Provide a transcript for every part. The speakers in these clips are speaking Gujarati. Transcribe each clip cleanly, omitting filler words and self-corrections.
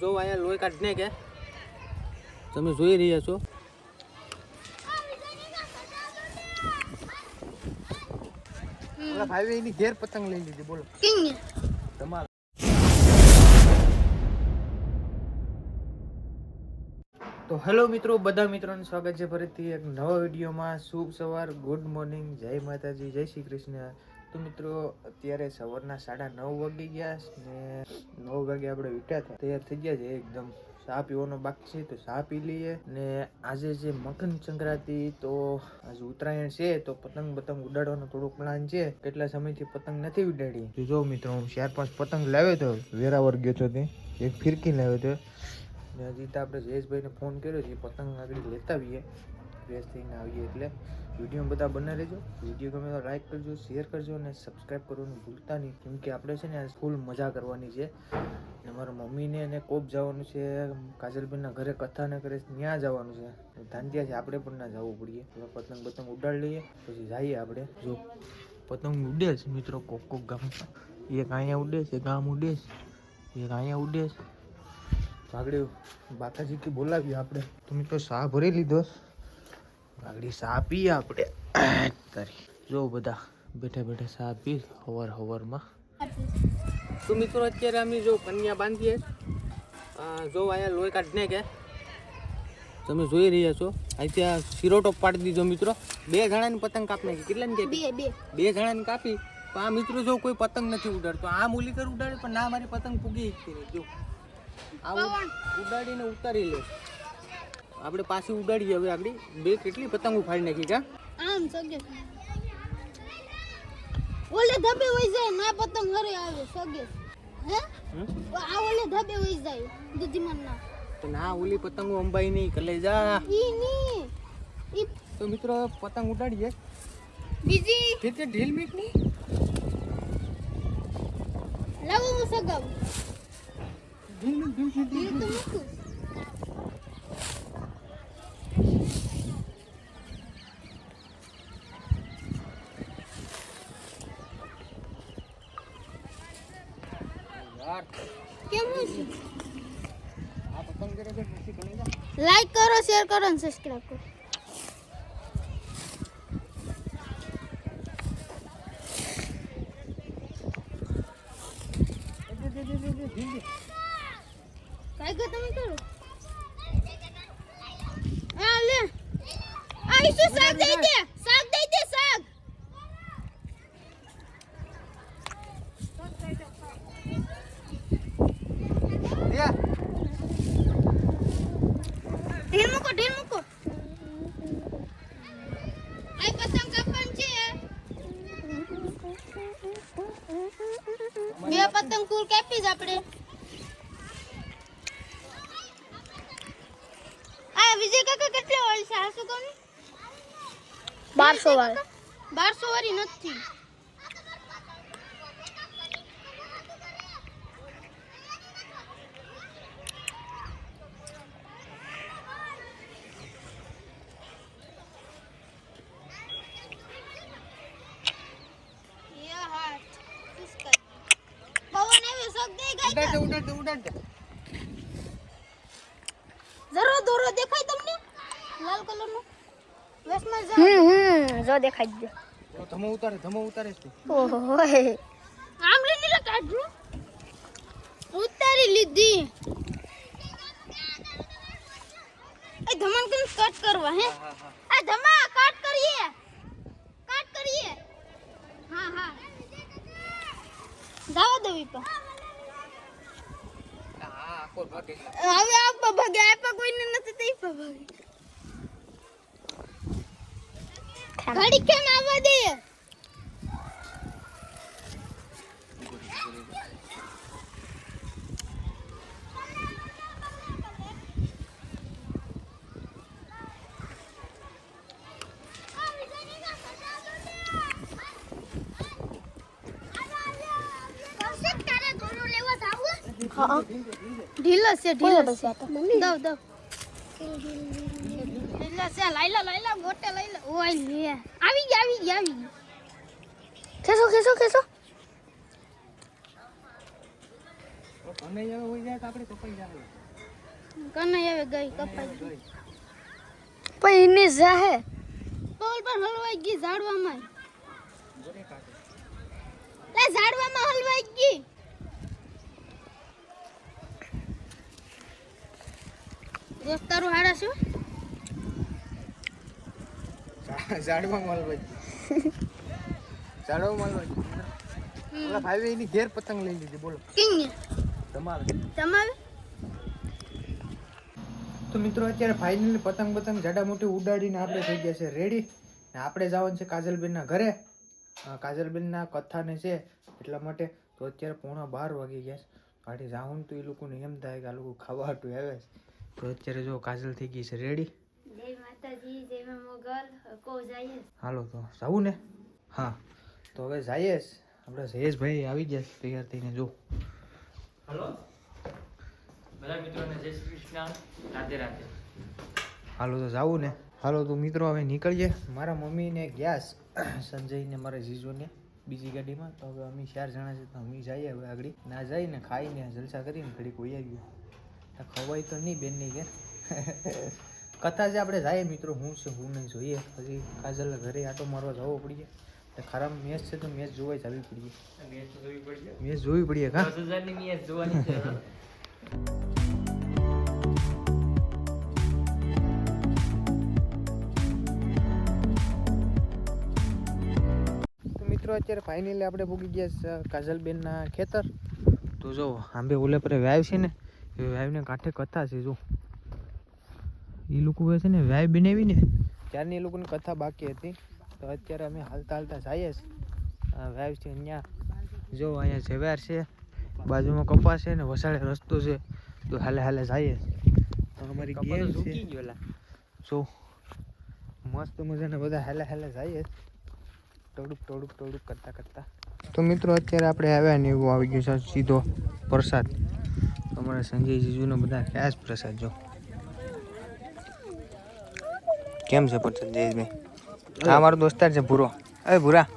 જો અહીંયા લોહી કાઢને કે તમે જોઈ રહ્યા છો. ભાઈ એની ઘેર પતંગ લઈ લીધી. બોલો તમારે તો હેલો મિત્રો, બધા મિત્રોનું સ્વાગત છે ફરીથી એક નવા વિડીયોમાં. શુભ સવાર, ગુડ મોર્નિંગ, જય માતાજી, જય શ્રી કૃષ્ણ. તો મિત્રો અત્યારે સવારના 9:30 વાગી ગયા ને 9 વાગે આપણે ઉઠ્યા હતા, તૈયાર થઈ ગયા છે એકદમ. ચા પીવાનો બાકી છે તો ચા પી લઈએ. ને આજે છે મકર સંક્રાંતિ, તો આજે ઉત્તરાયણ છે તો પતંગ ઉડાડવાનો થોડો પ્લાન છે. કેટલા સમયથી પતંગ નથી ઉડાડી. જો મિત્રો હું 4-5 પતંગ લાવ્યો હતો, વેરાવળ ગયો હતો, એક ફિરકી લાવ્યો હતો. ને હજી તો આપણે જયેશભાઈને ફોન કર્યો છે, પતંગ આગળ લેતા આવીએ, ફ્રેશ થઈને આવીએ. એટલે વિડીયો બધા બના રહેજો. વિડીયો ગમે તો લાઈક કરજો, શેર કરજો અને સબસ્ક્રાઈબ કરવાનું ભૂલતા નહીં, કેમ કે આપણે છે ને આ ફૂલ મજા કરવાની છે. ને મારા મમ્મીને એને કોપ જવાનું છે, કાજલબેનના ઘરે કથા ન કરે ત્યાં જવાનું છે. ધાંધિયા છે, આપણે પણ ના જવું પડીએ. પતંગ ઉડાડી લઈએ પછી જઈએ આપણે. જો પતંગ ઉડે છે મિત્રો, કોક ગામમાં એક અહીંયા ઉડે છે, ગામ ઉડે છે, એક અહીંયા ઉડે છે. આગળ બાકાજી કે બોલાવીએ આપણે. તો મિત્રો ચા ભરી લીધો, આગળ ચા પીએ આપણે. જો બધા બેઠા બેઠા ચા પી હવારમાં. તો મિત્રો અત્યારે અમે જો કન્યા બાંધીએ. જો અહીંયા લોહી કાઢને કે તમે જોઈ રહ્યા છો. અહીંયા સિરોટો પાડી દીધો મિત્રો. 2 જણાની પતંગ કાપી નાખી. કેટલાની કાપી? 2 જણાની કાપી. તો આ મિત્રો જો કોઈ પતંગ નથી ઉડાડતો. આ મૂલી કર ઉડાડે પણ ના, મારી પતંગ પૂગી જો આ ઉડાડીને ઉતારી લે. આપણે પાછી ઉડાડીએ હવે. આપણી 2 કેટલી પતંગો ફાડી નાખી કા આમ સગે ઓલે ધબે વઈ જાય ના પતંગ હરે આવે સગે. હે આ ઓલે ધબે વઈ જાય દુધીમાન ના. તો ના ઓલી પતંગો અંબાઈ નહીં કલે જા ઈ ની ઈ. તો મિત્રો પતંગ ઉડાડીએ. બીજી કે ઢીલ મીક ની લાવો હું સગાવ ઢીલ તો મૂકું. કેમ છે આ પતંગ કરે છે પછી કલે જા. લાઈક કરો, શેર કરો અને સબસ્ક્રાઇબ કરો. કાઈ તમે કરો. આ લે આ ઈસુ શાક દઈ દે, શાક દઈ દે, શાક. ઢીલ મૂકો. આ પતંગ કાપણ છે. 2 પતંગ કુલ કાપી જ આપણે. આ વિજય કાકા કેટલી વાળી છે? આ શું કહું 1200 વાળી. 1200 વાળી નથી. ઉડાડ. જરો દોરો દેખાય તમને લાલ કલર નો વેસ્ટમાં જો દેખાય જ. ધમો ઉતારે છે. ઓહો આમ લઈને લે કાઢજો. ઉતારી લીધી. એ ધમન કન કટ કરવા હે. આ ધમા કટ કરીએ. હા દાવા દેવી પા. હવે આપ ભગે આપા કોઈને નથી તઈ ભાગે ઘડી કેમ આવવા દે. હા ઢીલો છે મમ્મી. દો ઢીલો છે. લાઈલા મોટે લાઈલા. ઓય લે આવી ગયા. ખેસો અને હવે હોય જાય તો આપણે કપાઈ જાય. કનૈ હવે ગઈ કપાઈ ગઈ પછી એને જાહે ટોલ પર હલવાઈ ગઈ ઝાડવામાં લે ઝાડવામાં હલવાઈ ગઈ દોસ્તારો હાડા શું ઝાડમાં મળવા ઝાડમાં મળવા ઓલા ભાઈ એની ઘેર પતંગ લઈ લીધી બોલો કિંગ તમારે તમારે તો મિત્રો અત્યારે ફાઇનલી પતંગ જાડા મોટી ઉડાડીને આપણે થઈ ગયા છે રેડી ને આપણે જવાનું છે કાજલબેનના ઘરે કાજલબેનના કથાને છે એટલા માટે તો અત્યારે 11:15 વાગી ગયા છે પાટી જાઉં તો એ લોકોને એમ થાય કે આ લોકો ખાવા હાટું આવે છે તો અત્યારે જો કાજલ થઈ ગઈ છે રેડી જય માતાજી જય મા મોગલ કો જઈએ હાલો તો જાવું ને હા તો હવે જઈએ આપણે જયેશભાઈ આવી ગયા છે તૈયાર થઈને જો હલો બધા મિત્રોને જય શ્રી કૃષ્ણ રાધે રાધે હાલો તો જાવું ને હાલો તો મિત્રો હવે નીકળીએ મારા મમ્મીને ગયા સંજયને મારા જીજુને બીજી ગાડીમાં તો હવે અમે 4 જણા છે તો અમે જઈએ હવે આગળ ના જઈને ખાઈને જલસા કરીને ઘડીક વહી આવ્યું ખવાય તો નહીં બેનની કે કથા છે આપણે જઈએ મિત્રો હું છે હું નહીં જોઈએ પછી કાજલ ઘરે આટો મારવા જવો પડીએ ખરાબ મેચ છે તો મેચ જોવા જ આવી પડીએ મેચ જોવી પડીએ કા 10,000 ની મેચ જોવાની છે મિત્રો અત્યારે ફાઇનલી આપણે પૂગી ગયા કાજલબેનના ખેતર તો જો આંબે ઓલે પર વ્યાવ છે ને એ વ્યાવને કાંઠે કથા છે જો એ લોકો છે ને વ્યાવ બનાવી ને ત્યારની એ લોકોની કથા બાકી હતી તો અત્યારે અમે હાલતા જઈએ વ્યાવ છે અહીંયા જો અહીંયા ઝવેર છે બાજુમાં કપાસ છે ને વસાડે રસ્તો છે તો હાલે જઈએ તો અમારી ગેમ છે જો મસ્ત મજાના બધા હાલે જઈએ ટોડુક કરતા તો મિત્રો અત્યારે આપણે આવ્યા ને એવું આવી ગયું છે સીધો પ્રસાદ અમારા સંજય જીજુનો બધા ક્યાં જ પ્રસાદ જો કેમ છે પ્રસાદ જયેશભાઈ આ મારો દોસ્તાર છે ભૂરો અરે ભૂરા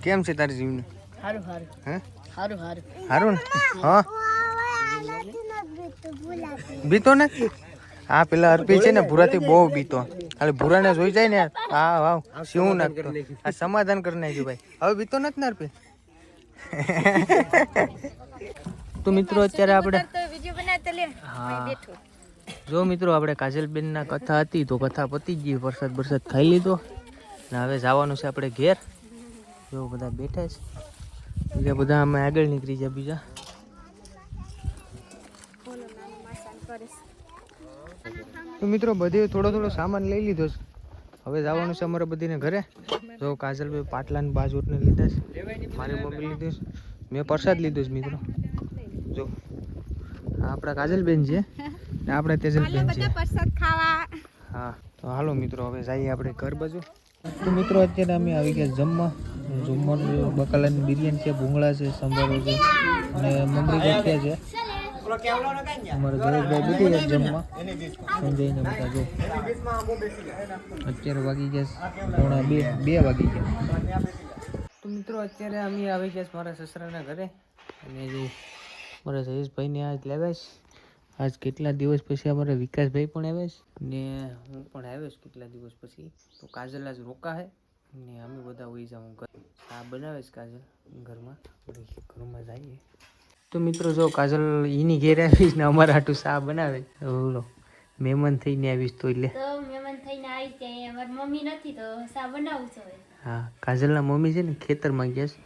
કેમ છે તારી જીવનું હારું હે હારું સારું ને હા બીતો ને આ પેલા અર્પી છે ને ભૂરાથી બહુ બીતો ખાલી ભૂરાને જોઈ જાય ને હા વાવ શું નાખતો આ સમાધાન કરી નાખ્યું ભાઈ હવે બીતો નથી ને અર્પી તો મિત્રો અત્યારે આપણે હા જો મિત્રો આપણે કાજલબેનના કથા હતી તો કથા પતી ગઈ પ્રસાદ ખાઈ લીધો ને હવે જવાનું છે આપણે ઘેર જો બધા બેઠા છે બીજા બધા અમે આગળ નીકળી જાય બીજા તો મિત્રો બધે થોડો સામાન લઈ લીધો છે હવે જવાનું છે અમારે બધીને ઘરે જો કાજલભાઈ પાટલાને બાજુને લીધા છે મારી મમ્મી લીધું છે મેં પ્રસાદ લીધો છે મિત્રો જો આપણા કાજલબેન છે ને આપણે તેજલબેન છે હા તો હાલો મિત્રો હવે જઈએ આપણે ઘર બાજુ તો મિત્રો અત્યારે અમે આવી ગયા જમવાનું બકાલાની બિરયાની છે ભૂંગળા છે સંભારો છે અને મમરી ગાંઠિયા છે અમારે જયેશભાઈ બેઠી ગયા જમવા સંજયને બધા જો અત્યારે વાગી ગયા 2 વાગી ગયા તો મિત્રો અત્યારે અમે આવી ગયા મારા સસરાના ઘરે અને જો મારા જયેશભાઈને આજ લાવ્યા છે આજ કેટલા દિવસ પછી અમારા વિકાસભાઈ પણ આવ્યા છે ને હું પણ આવ્યો છું કેટલા દિવસ પછી તો કાજલ આજ રોકા હે ને અમે બધા હોઈ જાઉં ઘર આ બનાવે છે કાજલ ઘરમાં જઈએ તો મિત્રો જો કાજલ એની ઘેર આવીશ ને અમારા હાટું શા બનાવે બોલો મહેમાન થઈને આવીશ તો એટલે હા કાજલના મમ્મી છે ને ખેતરમાં ગયા છે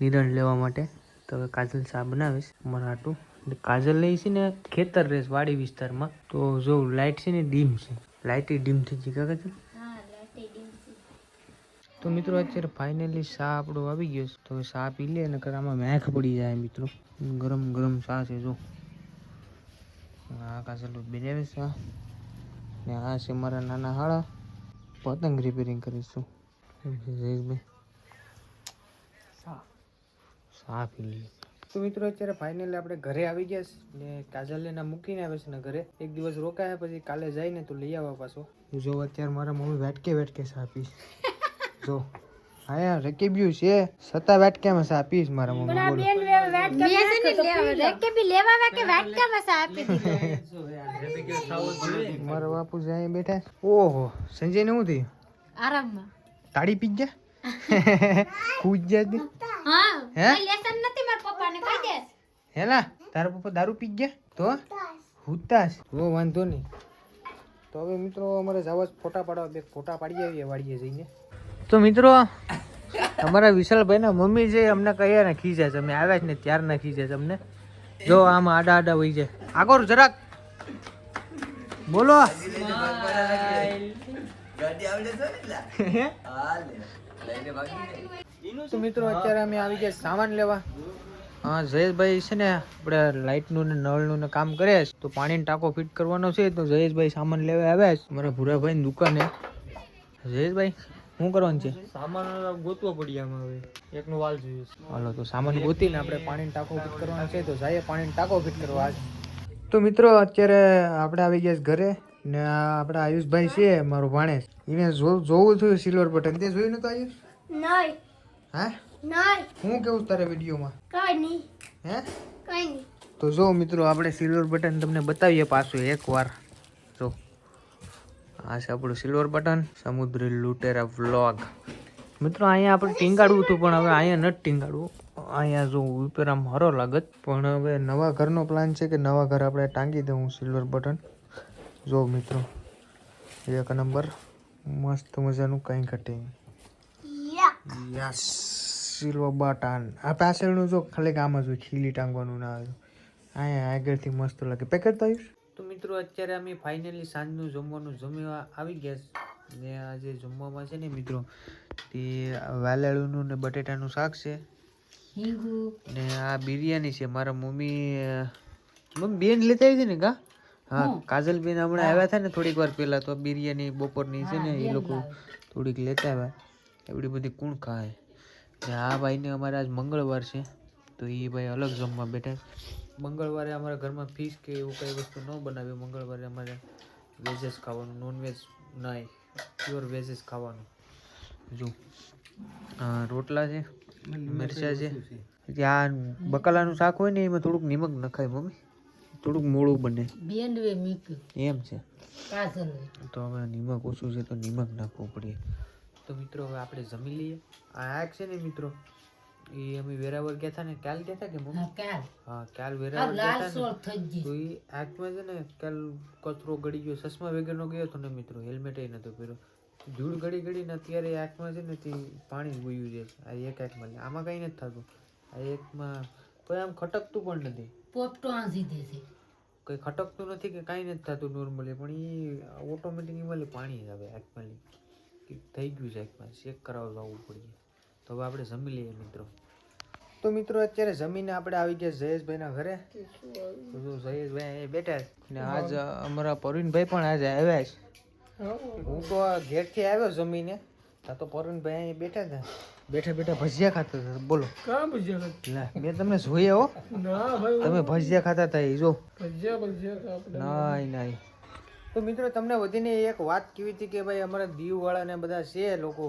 નિરણ લેવા માટે તો હવે કાજલ શા બનાવે છે અમારા હાટું કાજલ લઈ છે ને ખેતર રહેશે વાડી વિસ્તારમાં તો જો લાઇટ છે ને ડીમ છે લાઇટ ડીમ થઈ ગઈ કાજલ તો મિત્રો અત્યારે ફાઇનલી શા આપણો આવી ગયો છે તો શા પી લે અને આમાં મેખ પડી જાય મિત્રો ગરમ શા છે જો આ કાજલ બનાવે શા ને આ છે મારા નાના હાળા પતંગ રિપેરિંગ કરીશું જયેશભાઈ શા પી લઈએ તો મિત્રો અત્યારે ફાઇનલી આપણે ઘરે આવી ગયા ને કાજલને ના મૂકીને આવે છે ને ઘરે એક દિવસ રોકાયા પછી કાલે જઈને તો લઈ આવવા પાછો જો અત્યારે મારા મમ્મી વેટકે સાપીશ જો હા રકેબ્યું છે સતા વેટકેમાં સાપીશ મારા મમ્મી બોલો મારા બાપુ અહીં બેઠા છે. ઓહો સંજય ને શું થયું? આરામમાં તાળી પી ગયા પૂજ ગયા હા હે? લેસન નથી મારા પપ્પાને કહી દે હેલા તારા પપ્પા દારૂ પી ગયા તો હુતાશ ઓ વાંધો નહીં. તો હવે મિત્રો અમારે જવા ફોટા પાડવા બે ફોટા પાડી આવીએ વાડીએ જઈને. તો મિત્રો અમારા વિશાલભાઈના મમ્મી છે અમને કયા ને ખીજા છે અમે આવ્યા જ ને ત્યાર ના ખીજા છે અમને. જો આમાં આડા આડા વહી જાય આગળ જરાક બોલો. તો મિત્રો અત્યારે અમે આવી ગયા સામાન લેવા. હા જયેશભાઈ છે ને આપણે લાઇટનું ને નળનું ને કામ કરે છે તો પાણીનો ટાંકો ફિટ કરવાનો છે તો જયેશભાઈ સામાન લેવા આવ્યા છે મારા ભૂરાભાઈની દુકાને. જયેશભાઈ શું કરવાનું છે? સામાન ગોતવો પડી આમાં હવે એકનો વાલ જોઈએ છે. હાલો તો સામાન ગોતીને આપણે પાણીનો ટાંકો ફિટ કરવાનો છે તો જઈએ પાણીનો ટાંકો ફિટ કરવા આજ. તો મિત્રો અત્યારે આપણે આવી ગયા છે ઘરે ને આ આપણા આયુષભાઈ છે મારો ભાણેજ એને જોવું થયું સિલ્વર બટન તે જોયું નતું આયુષ? નહીં હા નહીં હું કેવું તારે વિડીયોમાં કઈ નહીં હે? કઈ નહીં તો જો મિત્રો આપણે સિલ્વર બટન તમને બતાવીએ પાછું એકવાર. જો આ છે આપણું સિલ્વર બટન સમુદ્રી લૂટેરા વ્લોગ. મિત્રો અહીંયા આપણે ટીંગાડવું હતું પણ હવે અહીંયા નથી ટીંગાડવું. અહીંયા જો ઉપર આમ હરો લાગત પણ હવે નવા ઘરનો પ્લાન છે કે નવા ઘર આપણે ટાંગી દઉં સિલ્વર બટન. જો મિત્રો એક નંબર મસ્ત મજાનું કંઈ ઘટે યસ સિલ્વર બટન. આ પાછળનું જો ખાલી કામ જ હોય ખીલી ટાંગવાનું ના આવે અહીંયા આગળથી મસ્ત લાગે. પેકેટ તો તો મિત્રો અત્યારે અમે ફાઇનલી સાંજનું જમવાનું જમવા આવી ગયા છે ને આજે જમવામાં છે ને મિત્રો તે વાલેળુનું ને બટેટાનું શાક છે ને આ બિરયાની છે. મારા મમ્મી બેન લેતા આવી છે ને કા? હા કાજલ બેન હમણાં આવ્યા હતા ને થોડીક વાર પહેલા તો બિરયાની બપોરની છે ને એ લોકો થોડીક લેતા આવ્યા. એવડી બધી કોણ ખાય ને આ ભાઈને અમારે આજ મંગળવાર છે તો એ ભાઈ અલગ જમવા બેઠા. મંગળવારે અમારા ઘરમાં ફિશ કે એવું કઈ વસ્તુ ન બનાવે. મંગળવારે અમારે વેજ જ ખાવાનું, નોનવેજ નહીં, પ્યોર વેજ જ ખાવાનું. જો રોટલા છે, મરચા છે. આ બકાલાનું શાક હોય ને એમાં થોડુંક નિમક નખાય મમ્મી, થોડુંક મોળું બને એમ છે. તો હવે નિમક ઓછું છે તો નિમક નાખવું પડે. તો મિત્રો હવે આપણે જમી લઈએ. આ આગ છે ને મિત્રો એ અમે વેરાવળ ગયા હતા ને કાલ ગયા હતા કે મમ્મી? હા કાલ વેરાવળ ગયા હતા ને તો એ આંખમાં છે ને કાલ કચરો ગળી ગયો, ચશ્મા વગરનો ગયો હતો ને મિત્રો, હેલ્મેટ નતો પહેર્યો. ધૂળ ગળી ગળીને અત્યારે આંખમાં છે ને તે પાણી વયું જાય છે. આ એક આંખમાં આમાં કઈ નથી થતું. આ એકમાં કોઈ આમ ખટકતું પણ નથી, કઈ ખટકતું નથી કે કાંઈ નથી થતું નોર્મલી, પણ એ ઓટોમેટિક એમાં પાણી જ આવે આંખમાં. થઈ ગયું છે આંખમાં, ચેક કરાવવા જવું પડીએ. તો હવે આપણે જમી લઈએ મિત્રો. તો મિત્રો અત્યારે જમીને આપણે આવી ગયા જયેશભાઈના ઘરે. તો જયેશભાઈ અહીં બેઠા ને આજ અમારા પરવીનભાઈ પણ આજે આવ્યા છે. હું તો ઘેરથી આવ્યો જમીને તો પરવીનભાઈ અહીં બેઠા હતા. બેઠા બેઠા ભજીયા ખાતા હતા. બોલો કાં ભજીયા ખાતા? મેં તમને જોયા હો, ના ભાઈ તમે ભજીયા ખાતા હતા એ જો. ભજીયા નહીં. તો મિત્રો તમને વધીને એક વાત કેવી હતી કે ભાઈ અમારા દીવવાળા ને બધા છે લોકો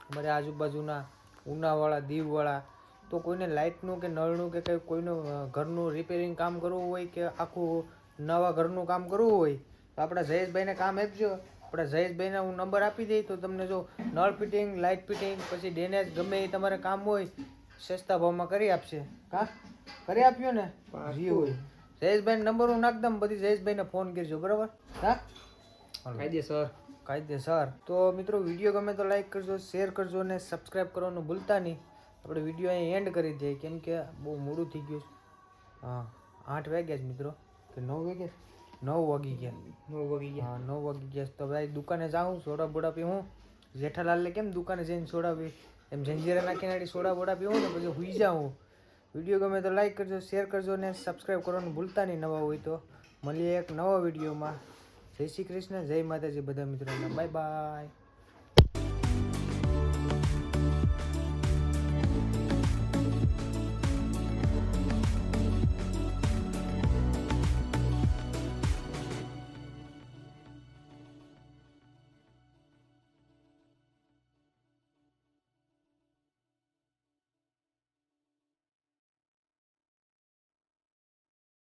અમારે આજુબાજુના ઉનાવાળા દીવવાળા, તો કોઈને લાઇટનું કે નળનું કે કંઈ કોઈનું ઘરનું રિપેરિંગ કામ કરવું હોય કે આખું નવા ઘરનું કામ કરવું હોય તો આપણા જયેશભાઈને કામ આપજો. આપણા જયેશભાઈને હું નંબર આપી દઈ તો તમને જો નળ ફિટિંગ, લાઇટ ફિટિંગ, પછી ડેનેજ ગમે એ તમારે કામ હોય સસ્તા ભાવમાં કરી આપશે. કા કરી આપ્યો ને જી હોય. જયેશભાઈ નંબર હું નાખ દઉં, બધી જયેશભાઈને ફોન કરજો બરાબર? હા કાયદેસર. તો મિત્રો વિડીયો ગમે તો લાઈક કરજો, શેર કરજો અને સબસ્ક્રાઈબ કરવાનું ભૂલતા નહીં. આપણે વિડીયો અહીં એન્ડ કરી દઈએ કેમ કે બહુ મોડું થઈ ગયું છે. હા 8 વાગ્યા જ મિત્રો કે 9 વાગ્યા? 9 વાગી ગયા. હા 9 વાગી ગયા. તો ભાઈ દુકાને જાઉં, સોડા બોડા પીવું. જેઠાલાલને કેમ દુકાને જઈને સોડા પી એમ જંજીરા નાખીને સોડા બોડા પીવું ને પછી હુઈ જાઉં. વિડીયો ગમે તો લાઈક કરજો, શેર કરજો અને સબસ્ક્રાઈબ કરવાનું ભૂલતા નહીં નવા હોય તો. મળીએ એક નવા વિડીયોમાં. જય શ્રી કૃષ્ણ, જય માતાજી બધા મિત્રોને. Bye bye.